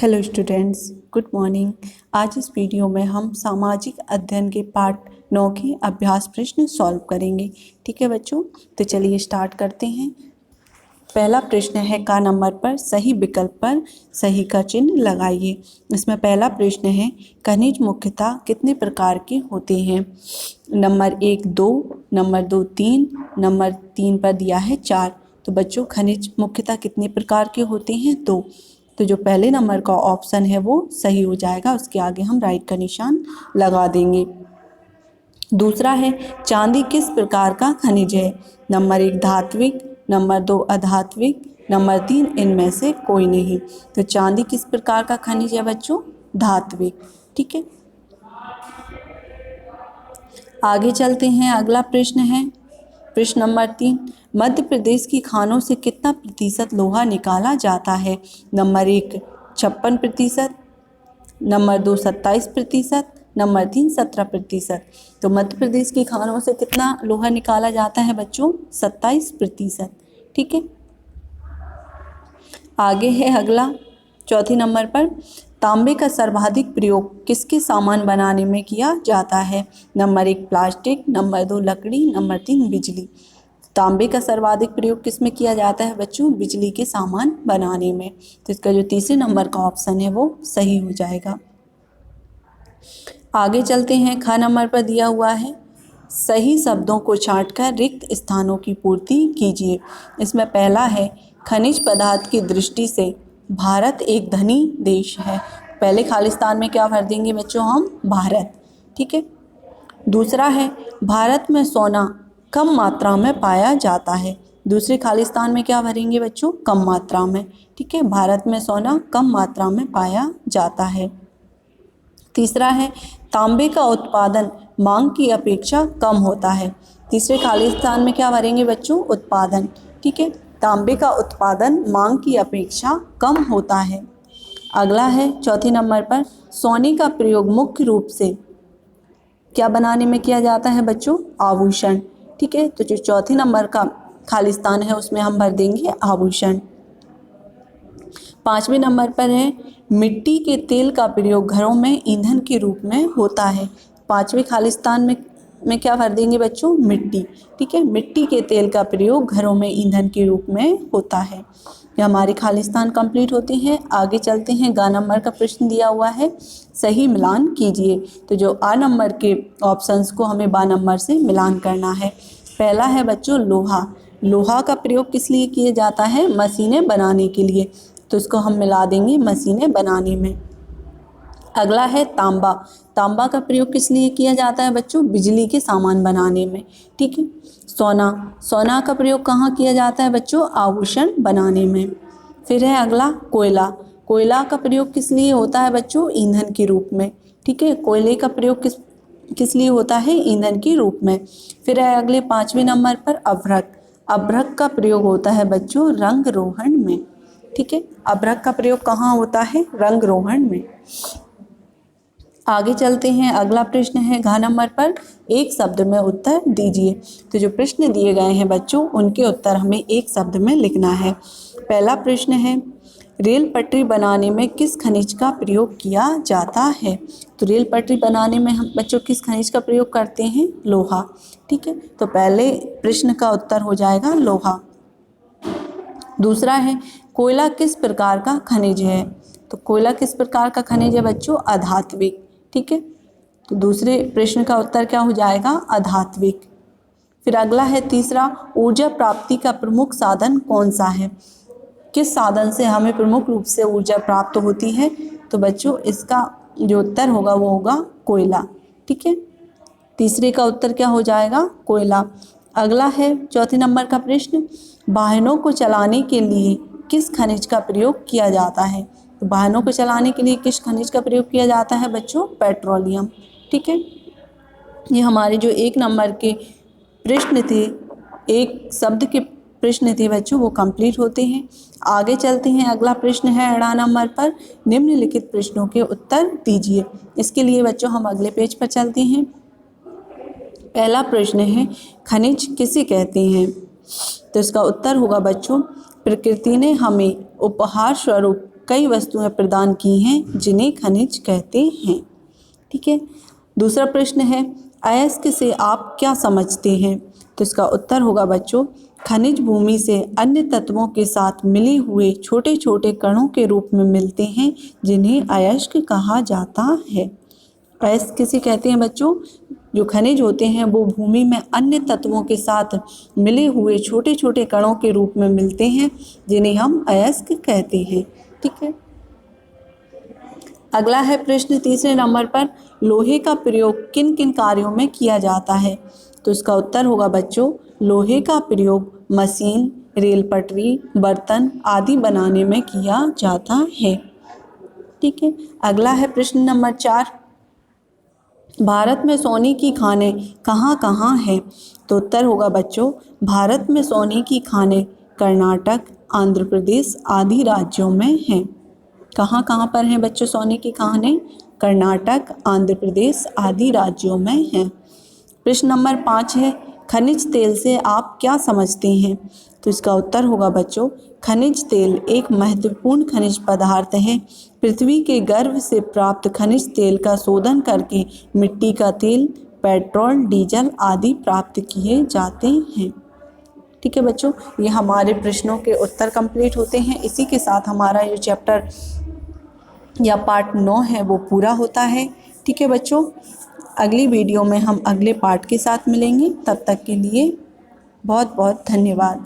Hello students, good morning. आज इस video में हम सामाजिक अध्ययन के पार्ट 9 के अभ्यास प्रश्न सॉल्व करेंगे। ठीक है बच्चों, तो चलिए स्टार्ट करते हैं। पहला प्रश्न है का नंबर पर सही विकल्प पर सही का चिन्ह लगाइए। इसमें पहला प्रश्न है खनिज मुख्यतः कितने प्रकार के होते हैं। नंबर 1 2, नंबर 2 3, नंबर 3 पर दिया है 4। तो बच्चों खनिज मुख्यतः कितने प्रकार के होते हैं? तो जो पहले नंबर का ऑप्शन है वो सही हो जाएगा, उसके आगे हम राइट का निशान लगा देंगे। दूसरा है चांदी किस प्रकार का खनिज है। नंबर 1 धात्विक, नंबर 2 अधात्विक, नंबर 3 इनमें से कोई नहीं। तो चांदी किस प्रकार का खनिज है बच्चों? धात्विक। ठीक है, आगे चलते हैं। अगला प्रश्न है प्रश्न नंबर 3, मध्य प्रदेश की खानों से कितना प्रतिशत लोहा निकाला जाता है। Number 1 56%, number 2 27%, number 3 17%। तो मध्य प्रदेश की खानों से कितना लोहा निकाला जाता है बच्चों? 27%। ठीक है, आगे है अगला चौथे नंबर पर तांबे का सर्वाधिक प्रयोग किसके सामान बनाने में किया जाता है। नंबर 1 प्लास्टिक, नंबर 2 लकड़ी, नंबर 3 बिजली। तांबे का सर्वाधिक प्रयोग किस में किया जाता है बच्चों? बिजली के सामान बनाने में। तो इसका जो तीसरे नंबर का ऑप्शन है वो सही हो जाएगा। आगे चलते हैं। ख नंबर पर दिया हुआ है सही शब्दों को छांटकर रिक्त स्थानों की पूर्ति कीजिए। इसमें पहला है खनिज पदार्थ की दृष्टि से भारत एक धनी देश है। पहले खालिस्तान में क्या भर देंगे बच्चों हम? भारत। ठीक है, दूसरा है भारत में सोना कम मात्रा में पाया जाता है। दूसरे खालिस्तान में क्या भरेंगे बच्चों? कम मात्रा में। ठीक है, भारत में सोना कम मात्रा में पाया जाता है। तीसरा है तांबे का उत्पादन मांग की अपेक्षा कम होता है। तीसरे खालिस्तान में क्या भरेंगे बच्चों? उत्पादन। ठीक है, तांबे का उत्पादन मांग की अपेक्षा कम होता है। अगला है चौथे नंबर पर सोने का प्रयोग मुख्य रूप से क्या बनाने में किया जाता है बच्चों? आभूषण। ठीक है, तो जो चौथे नंबर का खालिस्तान है उसमें हम भर देंगे आभूषण। पांचवें नंबर पर है मिट्टी के तेल का प्रयोग घरों में ईंधन के रूप में होता है। पांचवें खालिस्तान में क्या भर देंगे बच्चों? मिट्टी। ठीक है, मिट्टी के तेल का प्रयोग घरों में ईंधन के रूप में होता है। ये हमारे खालिस्तान कंप्लीट होते हैं। आगे चलते हैं। ग नंबर का प्रश्न दिया हुआ है सही मिलान कीजिए। तो जो आ नंबर के ऑप्शंस को हमें बा नंबर से मिलान करना है। पहला है बच्चों लोहा। लोहा का प्रयोग किस लिए किया जाता है? मशीनें बनाने के लिए। तो इसको हम मिला देंगे मशीनें बनाने में। अगला है तांबा। तांबा का प्रयोग किस लिए किया जाता है बच्चों? बिजली के सामान बनाने में। ठीक है, सोना। सोना का प्रयोग कहाँ किया जाता है बच्चों? आभूषण बनाने में। फिर है अगला कोयला। कोयला का प्रयोग किस लिए होता है बच्चों? ईंधन के रूप में। ठीक है, कोयले का प्रयोग किस लिए होता है? ईंधन के रूप में। फिर है अगले पांचवें नंबर पर अभ्रक। अभ्रक का प्रयोग होता है बच्चों रंग रोहन में। ठीक है, अभ्रक का प्रयोग कहाँ होता है? रंग रोहन में। आगे चलते हैं। अगला प्रश्न है घ नंबर पर एक शब्द में उत्तर दीजिए। तो जो प्रश्न दिए गए हैं बच्चों उनके उत्तर हमें एक शब्द में लिखना है। पहला प्रश्न है रेल पटरी बनाने में किस खनिज का प्रयोग किया जाता है। तो रेल पटरी बनाने में हम बच्चों किस खनिज का प्रयोग करते हैं? लोहा। ठीक है, तो पहले प्रश्न का उत्तर हो जाएगा लोहा। दूसरा है कोयला किस प्रकार का खनिज है। तो कोयला किस प्रकार का खनिज है बच्चों? अधात्विक। ठीक है, तो दूसरे प्रश्न का उत्तर क्या हो जाएगा? अधात्विक। फिर अगला है तीसरा ऊर्जा प्राप्ति का प्रमुख साधन कौन सा है। किस साधन से हमें प्रमुख रूप से ऊर्जा प्राप्त होती है। तो बच्चों इसका जो उत्तर होगा वो होगा कोयला। ठीक है, तीसरे का उत्तर क्या हो जाएगा? कोयला। अगला है चौथे नंबर का प्रश्न वाहनों को चलाने के लिए किस खनिज का प्रयोग किया जाता है। तो वाहनों को चलाने के लिए किस खनिज का प्रयोग किया जाता है बच्चों? पेट्रोलियम। ठीक है, ये हमारे जो एक नंबर के प्रश्न थे, एक शब्द के प्रश्न थे बच्चों, वो कंप्लीट होते हैं। आगे चलते हैं। अगला प्रश्न है अड़ा नंबर पर निम्नलिखित प्रश्नों के उत्तर दीजिए। इसके लिए बच्चों हम अगले पेज पर चलते हैं। पहला प्रश्न है खनिज किसे कहते हैं। तो इसका उत्तर होगा बच्चों प्रकृति ने हमें उपहार स्वरूप कई वस्तुएं प्रदान की हैं जिन्हें खनिज कहते हैं। ठीक है। दूसरा प्रश्न है, अयस्क से आप क्या समझते हैं? तो इसका उत्तर होगा बच्चों, खनिज भूमि से अन्य तत्वों के साथ मिले हुए छोटे छोटे कणों के रूप में मिलते हैं जिन्हें अयस्क कहा जाता है। अयस्क किसे कहते हैं बच्चों? जो खनिज होते हैं वो भूमि में अन्य तत्वों के साथ मिले हुए छोटे छोटे कणों के रूप में मिलते हैं जिन्हें हम अयस्क कहते हैं। ठीक है। अगला है प्रश्न तीसरे नंबर पर, लोहे का प्रयोग किन किन कार्यों में किया जाता है? तो इसका उत्तर होगा बच्चों, लोहे का प्रयोग मशीन, रेल पटरी, बर्तन आदि बनाने में किया जाता है। ठीक है। अगला है प्रश्न नंबर 4, भारत में सोने की खानें कहाँ कहाँ हैं? तो उत्तर होगा बच्चों, भारत में सोने की खानें कर्नाटक, आंध्र प्रदेश आदि राज्यों में हैं। कहाँ कहाँ पर हैं बच्चों सोने की खानें? कर्नाटक, आंध्र प्रदेश आदि राज्यों में हैं। प्रश्न नंबर 5 है, खनिज तेल से आप क्या समझते हैं? तो इसका उत्तर होगा बच्चों, खनिज तेल एक महत्वपूर्ण खनिज पदार्थ है। पृथ्वी के गर्भ से प्राप्त खनिज तेल का शोधन करके मिट्टी का तेल, पेट्रोल, डीजल आदि प्राप्त किए जाते हैं। ठीक है बच्चों, ये हमारे प्रश्नों के उत्तर कंप्लीट होते हैं। इसी के साथ हमारा ये चैप्टर या पार्ट 9 है वो पूरा होता है। ठीक है बच्चों, अगली वीडियो में हम अगले पार्ट के साथ मिलेंगे। तब तक के लिए बहुत बहुत धन्यवाद।